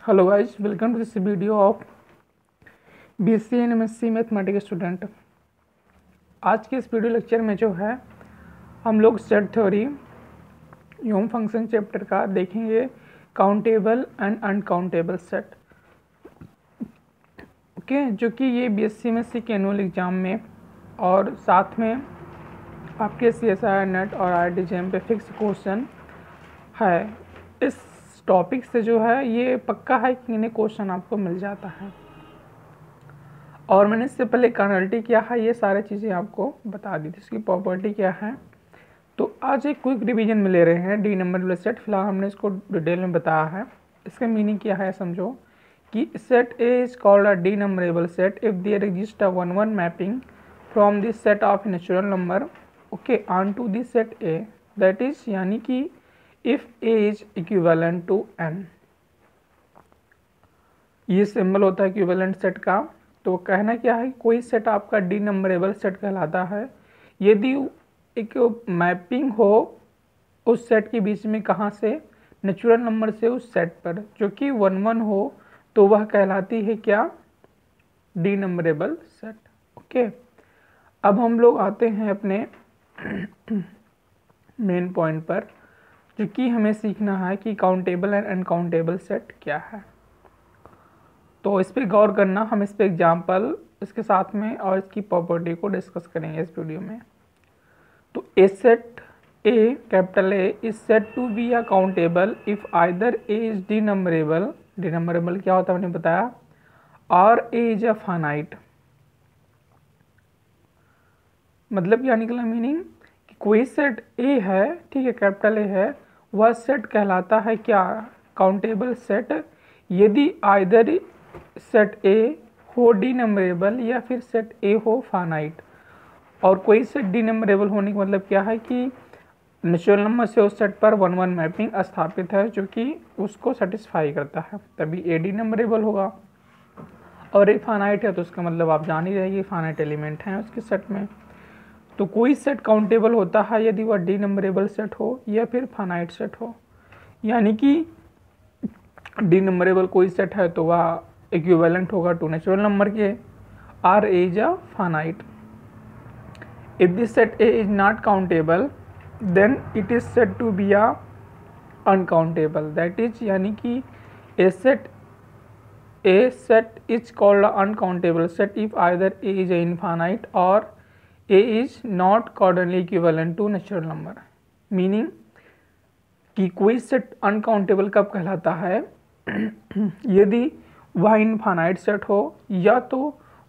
Hello guys, welcome to this video of BSc and MSc mathematics student. आज के इस video lecture में जो है हम लोग सेट थ्योरी यूम फंक्शन चैप्टर का देखेंगे, countable and uncountable set. Okay, जो कि ये बीएससी एमएससी के एनुअल एग्जाम में और साथ में आपके सीएसआई नेट और आईआईटी पे फिक्स क्वेश्चन है। इस टॉपिक से जो है ये पक्का है कि इन्हें क्वेश्चन आपको मिल जाता है। और मैंने इससे पहले कर्नलिटी क्या है ये सारी चीज़ें आपको बता दी थी, इसकी प्रॉपर्टी क्या है। तो आज एक क्विक रिवीजन में ले रहे हैं डी नंबरेबल सेट। फिलहाल हमने इसको डिटेल में बताया है। इसका मीनिंग क्या है समझो कि set A is called a denumerable set if there exist a 1-1 mapping from this set of natural number okay on to this set A, that is यानी कि if a is equivalent to n। ये symbol होता है equivalent set का। तो कहना क्या है, कोई सेट आपका डी नंबरेबल सेट कहलाता है यदि एक मैपिंग हो उस सेट के बीच में, कहाँ से, नेचुरल नंबर से उस सेट पर, जो कि 1-1 हो, तो वह कहलाती है क्या, डी नंबरेबल सेट। ओके, अब हम लोग आते हैं अपने मेन पॉइंट पर, जो कि हमें सीखना है कि काउंटेबल एंड अनकाउंटेबल सेट क्या है। तो इस पर गौर करना, हम इस पर एग्जाम्पल इसके साथ में और इसकी प्रॉपर्टी को डिस्कस करेंगे इस वीडियो में। तो a set A, capital A, is said to be a countable if either A is denumerable. Denumerable क्या होता है मैंने बताया, और ए इज अ फाइनाइट। मतलब क्या निकला मीनिंग कि कोई सेट ए है, ठीक है, कैपिटल ए है, वह सेट कहलाता है क्या, काउंटेबल सेट, यदि आइदर सेट ए हो डी नंबरेबल या फिर सेट ए हो फाइनाइट। और कोई सेट डी नंबरेबल होने का मतलब क्या है कि नेचुरल नंबर से उस सेट पर 1-1 मैपिंग स्थापित है, जो कि उसको सेटिस्फाई करता है, तभी ए डी नंबरेबल होगा। और ए फाइनाइट है तो उसका मतलब आप जान ही रहिए, फाइनाइट एलिमेंट हैं उसके सेट में। तो कोई सेट काउंटेबल होता है यदि वह डी नंबरेबल सेट हो या फिर फाइनाइट सेट हो। यानी कि डी नंबरेबल कोई सेट है तो वह इक्विवेलेंट होगा टू नेचुरल नंबर के, or A is a finite. If this set A is not countable then it is said to be a uncountable, that is यानी कि A set is called uncountable set if either A is a infinite और A is not cardinally equivalent to natural number। Meaning कि कोई set uncountable कब कहलाता है यदि वह इनफाइनाइट सेट हो या तो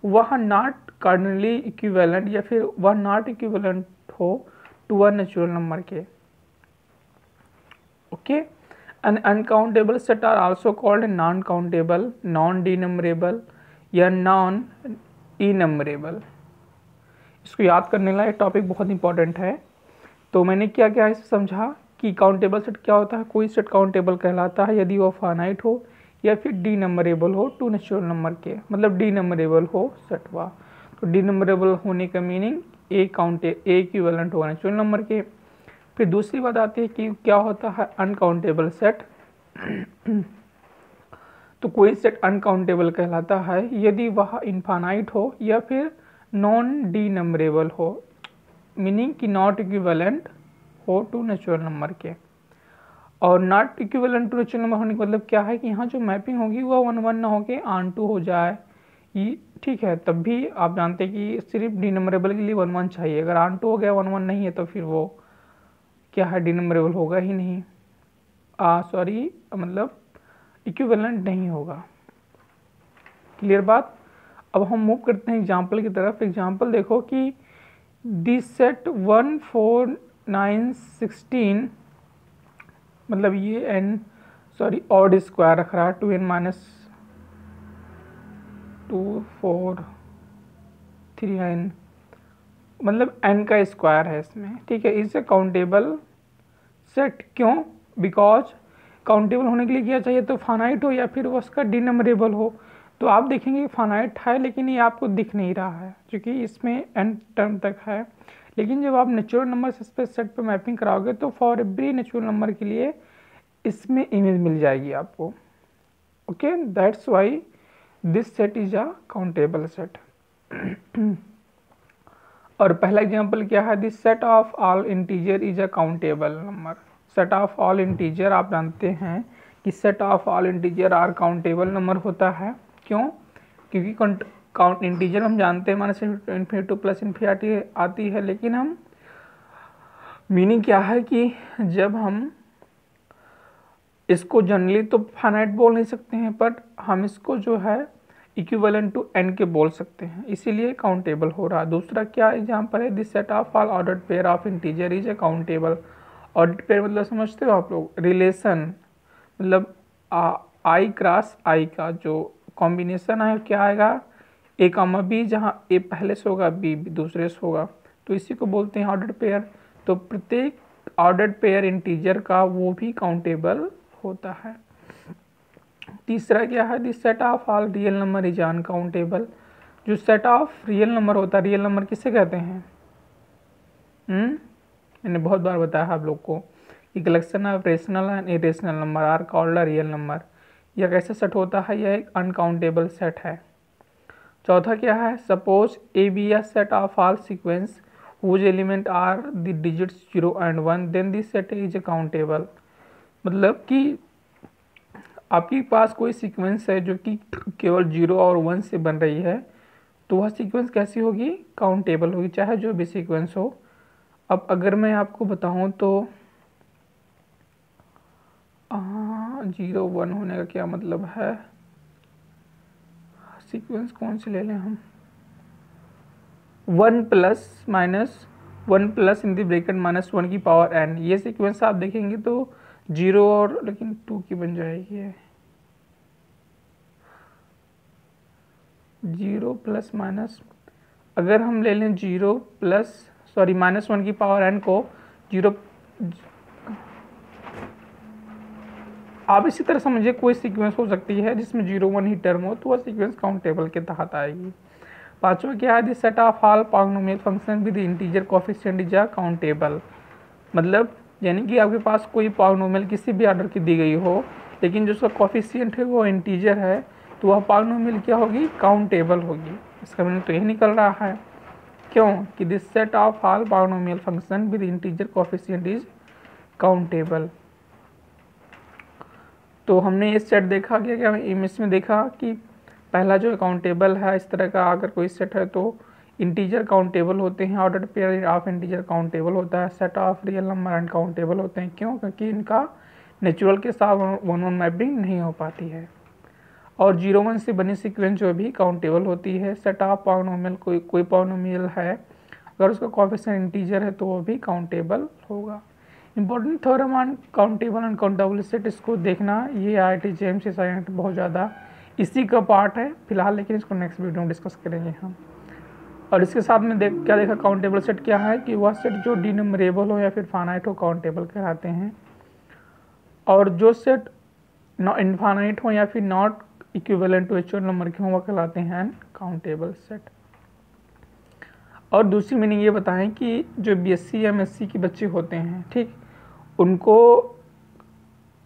वह नॉट कार्डिनली इक्विवेलेंट या फिर वह नॉट इक्विवेलेंट हो टू अ नेचुरल नंबर के। Okay, an uncountable set are also called non countable, non denumerable या नॉन ई नंबरेबल। इसको याद करने लायक टॉपिक बहुत इंपॉर्टेंट है। तो मैंने क्या क्या इसे समझा कि काउंटेबल सेट क्या होता है, कोई सेट काउंटेबल कहलाता है यदि वो फाइनाइट हो या फिर डी नंबरेबल हो टू नेचुरल नंबर के, मतलब डी नंबरेबल हो सेट हुआ। तो डी नंबरेबल होने का मीनिंग ए इक्विवेलेंट होगा नेचुरल नंबर के। फिर दूसरी बात आती है कि क्या होता है अनकाउंटेबल सेट। तो कोई सेट अनकाउंटेबल कहलाता है यदि वह इनफाइनाइट हो या फिर नॉन डी नंबरेबल हो, मीनिंग कि नॉट इक्विवेलेंट हो टू नेचुरल नंबर के। और not equivalent to natural number होने का मतलब क्या है कि यहाँ जो मैपिंग होगी वह 1-1 ना होके ऑन टू हो जाए, ये ठीक है। तब भी आप जानते हैं कि सिर्फ डी नंबरेबल के लिए 1-1 चाहिए, अगर ऑन टू हो गया 1-1 नहीं है तो फिर वो क्या है, डी नंबरेबल होगा ही नहीं, सॉरी मतलब इक्विवेलेंट नहीं होगा। क्लियर बात। अब हम मूव करते हैं एग्जाम्पल की तरफ। एग्जाम्पल देखो कि दिस सेट 1, 4, 9, 16, मतलब ये एन ऑड स्क्वायर रख रहा है, 2n - 2, 4, 3, 9, मतलब n का स्क्वायर है इसमें, ठीक है। इसे काउंटेबल सेट क्यों, बिकॉज काउंटेबल होने के लिए क्या चाहिए, तो फाइनाइट हो या फिर उसका डी नंबरेबल हो। तो आप देखेंगे फाइनाइट है लेकिन ये आपको दिख नहीं रहा है क्योंकि इसमें n टर्म तक है। लेकिन जब आप नेचुरल नंबर से सेट पे मैपिंग कराओगे तो फॉर एवरी नेचुरल नंबर के लिए इसमें इमेज मिल जाएगी आपको। Okay, that's why this set is a countable set. और पहला एग्जांपल क्या है, this set of all integer is a countable number. Set of all integer आप जानते हैं कि set of all integer are countable number होता है। क्यों? क्योंकि काउंट इंटीजर हम जानते हैं minus infinity to plus infinity आती है, लेकिन हम मीनिंग क्या है कि जब हम इसको जनरली तो फाइनाइट बोल नहीं सकते हैं, बट हम इसको जो है इक्विवेलेंट टू n के बोल सकते हैं, इसीलिए काउंटेबल हो रहा है। दूसरा क्या एग्जांपल है, this set of all ordered pair of integer is a countable. Ordered pair मतलब समझते हो आप लोग, रिलेशन, मतलब आई क्रॉस आई का जो कॉम्बिनेशन है क्या आएगा, ए कामा बी, जहाँ ए पहले से होगा बी दूसरे से होगा, तो इसी को बोलते हैं ऑर्डर्ड पेयर। तो प्रत्येक ऑर्डर्ड पेयर इंटीजर का वो भी काउंटेबल होता है। तीसरा क्या है, this set of all real number is uncountable. जो सेट ऑफ रियल नंबर होता है, रियल नंबर किसे कहते हैं? मैंने बहुत बार बताया आप लोग को कि collection of rational and irrational number are called a real number. यह कैसे सेट होता है? यह एक अनकाउंटेबल सेट है। चौथा क्या है, suppose A be a set of all sequence whose element are the digits 0 and 1, then this set is countable. मतलब कि आपके पास कोई सीक्वेंस है जो कि केवल 0 और 1 से बन रही है, तो वह सीक्वेंस कैसी होगी? काउंटेबल होगी, चाहे जो भी सीक्वेंस हो। अब अगर मैं आपको बताऊं तो 0 1 होने का क्या मतलब है? सीक्वेंस कौन सी ले लें हम? 1 plus minus 1 plus in the bracket minus 1 की पावर n, ये सीक्वेंस आप देखेंगे तो 0 और लेकिन 2 की बन जाएगी है। 0 प्लस माइनस, अगर हम ले लें 0 प्लस सॉरी माइनस 1 की पावर n को 0, आप इसी तरह समझिए कोई सीक्वेंस हो सकती है जिसमें 0 1 ही टर्म हो, तो वह सीक्वेंस काउंटेबल के तहत आएगी। पांचवा क्या है, this set of all polynomial function with integer coefficient is countable. मतलब यानी कि आपके पास कोई पॉलिनोमियल किसी भी ऑर्डर की दी गई हो, लेकिन जो उसका कोएफिशिएंट है वो इंटीजर है, तो वह पॉलिनोमियल क्या होगी? काउंटेबल होगी। इसका मीनिंग तो यही निकल रहा है। क्यों? कि this set of all polynomial function with integer coefficient is countable. तो हमने ये सेट देखा क्या इसमें देखा कि पहला जो काउंटेबल है, इस तरह का अगर कोई सेट है तो इंटीजर काउंटेबल होते हैं, ordered pair of integer countable होता है, set of real number uncountable होते हैं। क्यों? क्योंकि इनका नेचुरल के साथ 1-1 मैपिंग नहीं हो पाती है। और 0 1 से बनी सीक्वेंस जो भी काउंटेबल होती है। सेट ऑफ पॉलिनोमियल, कोई पॉलिनोमियल है, अगर उसका कोएफिशिएंट इंटीजर है तो वो भी काउंटेबल होगा। Important theorem on countable and countable set, इसको देखना, ये IIT JEM से साइंस बहुत ज़्यादा इसी का पार्ट है फिलहाल, लेकिन इसको नेक्स्ट वीडियो में डिस्कस करेंगे हम। और इसके साथ में क्या देखा, काउंटेबल सेट क्या है कि वह सेट जो डिनमरेबल हो या फिर फाइनाइट हो, काउंटेबल कहलाते हैं। और जो सेट इनफाइनाइट हो या फिर not equivalent to actual number के हो, वह कहलाते हैं अनकाउंटेबल सेट। और दूसरी मीनिंग ये बताएं कि जो BSc MSc के बच्चे होते हैं, ठीक, उनको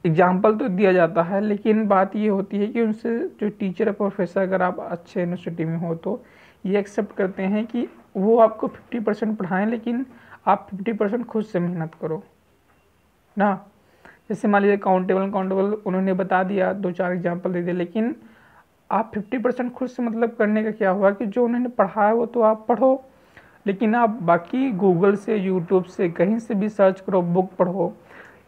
एग्जाम्पल तो दिया जाता है, लेकिन बात ये होती है कि उनसे जो टीचर है, प्रोफेसर, अगर आप अच्छे यूनिवर्सिटी में हो तो ये एक्सेप्ट करते हैं कि वो आपको 50% पढ़ाएं, लेकिन आप 50% खुद से मेहनत करो ना। जैसे मान लीजिए काउंटेबल उन्होंने बता दिया, 2-4 एग्जाम्पल दे दिए, लेकिन आप 50% खुद से मतलब करने का क्या हुआ कि जो उन्होंने पढ़ाया वो तो आप पढ़ो, लेकिन आप बाकी गूगल से, यूट्यूब से, कहीं से भी सर्च करो, बुक पढ़ो,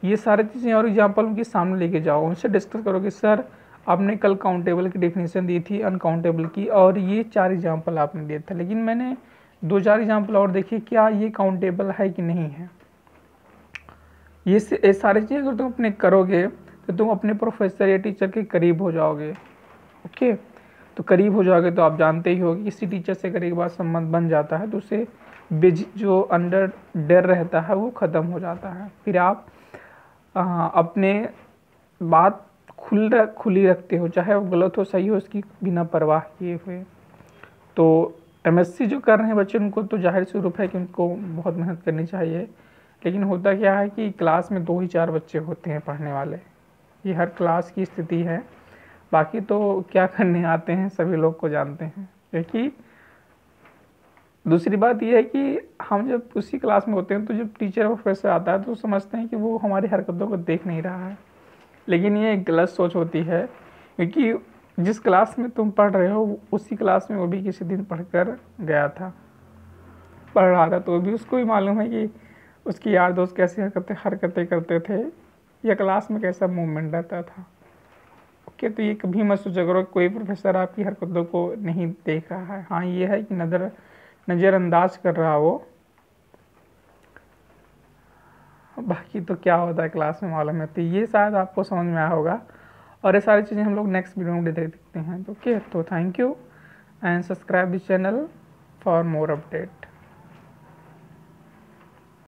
ये सारी चीज़ें और एग्जाम्पल उनके सामने लेके जाओ, उनसे डिस्कस करो कि सर आपने कल काउंटेबल की डेफिनेशन दी थी अनकाउंटेबल की, और ये 4 एग्जाम्पल आपने दिए थे, लेकिन मैंने 2-4 एग्जाम्पल और देखिए, क्या ये काउंटेबल है कि नहीं है। ये सारी चीज़ें अगर तुम अपने करोगे तो तुम अपने प्रोफेसर या टीचर के करीब हो जाओगे। ओके, तो करीब हो जाओगे तो आप जानते ही हो कि किसी टीचर से अगर एक बार संबंध बन जाता है तो उसे जो अंदर डर रहता है वो ख़त्म हो जाता है। फिर आप अपने बात खुली रखते हो, चाहे वो गलत हो सही हो, उसकी बिना परवाह किए हुए। तो MSc जो कर रहे हैं बच्चे, उनको तो जाहिर सी रूप है कि उनको बहुत मेहनत करनी चाहिए, लेकिन होता क्या है कि क्लास में 2 ही 4 बच्चे होते हैं पढ़ने वाले, ये हर क्लास की स्थिति है। बाकी तो क्या करने आते हैं सभी लोग को जानते हैं। क्योंकि दूसरी बात यह है कि हम जब उसी क्लास में होते हैं तो जब टीचर और प्रोफेसर आता है तो समझते हैं कि वो हमारी हरकतों को देख नहीं रहा है, लेकिन ये एक गलत सोच होती है। क्योंकि जिस क्लास में तुम पढ़ रहे हो उसी क्लास में वो भी किसी दिन पढ़कर गया था, पढ़ रहा था, तो भी उसको भी मालूम है कि उसकी यार दोस्त कैसी हरकतें करते थे या क्लास में कैसा मूवमेंट रहता था। ओके, तो ये कभी मत सोचा करो कोई प्रोफेसर आपकी हरकतों को नहीं देख रहा है। हाँ, ये है कि नज़रअंदाज कर रहा वो, बाकी तो क्या होता है क्लास में मालूम है। तो ये शायद आपको समझ में आया होगा, और ये सारी चीज़ें हम लोग नेक्स्ट वीडियो में देखते हैं। तो ओके, तो thank you and subscribe this channel for more update.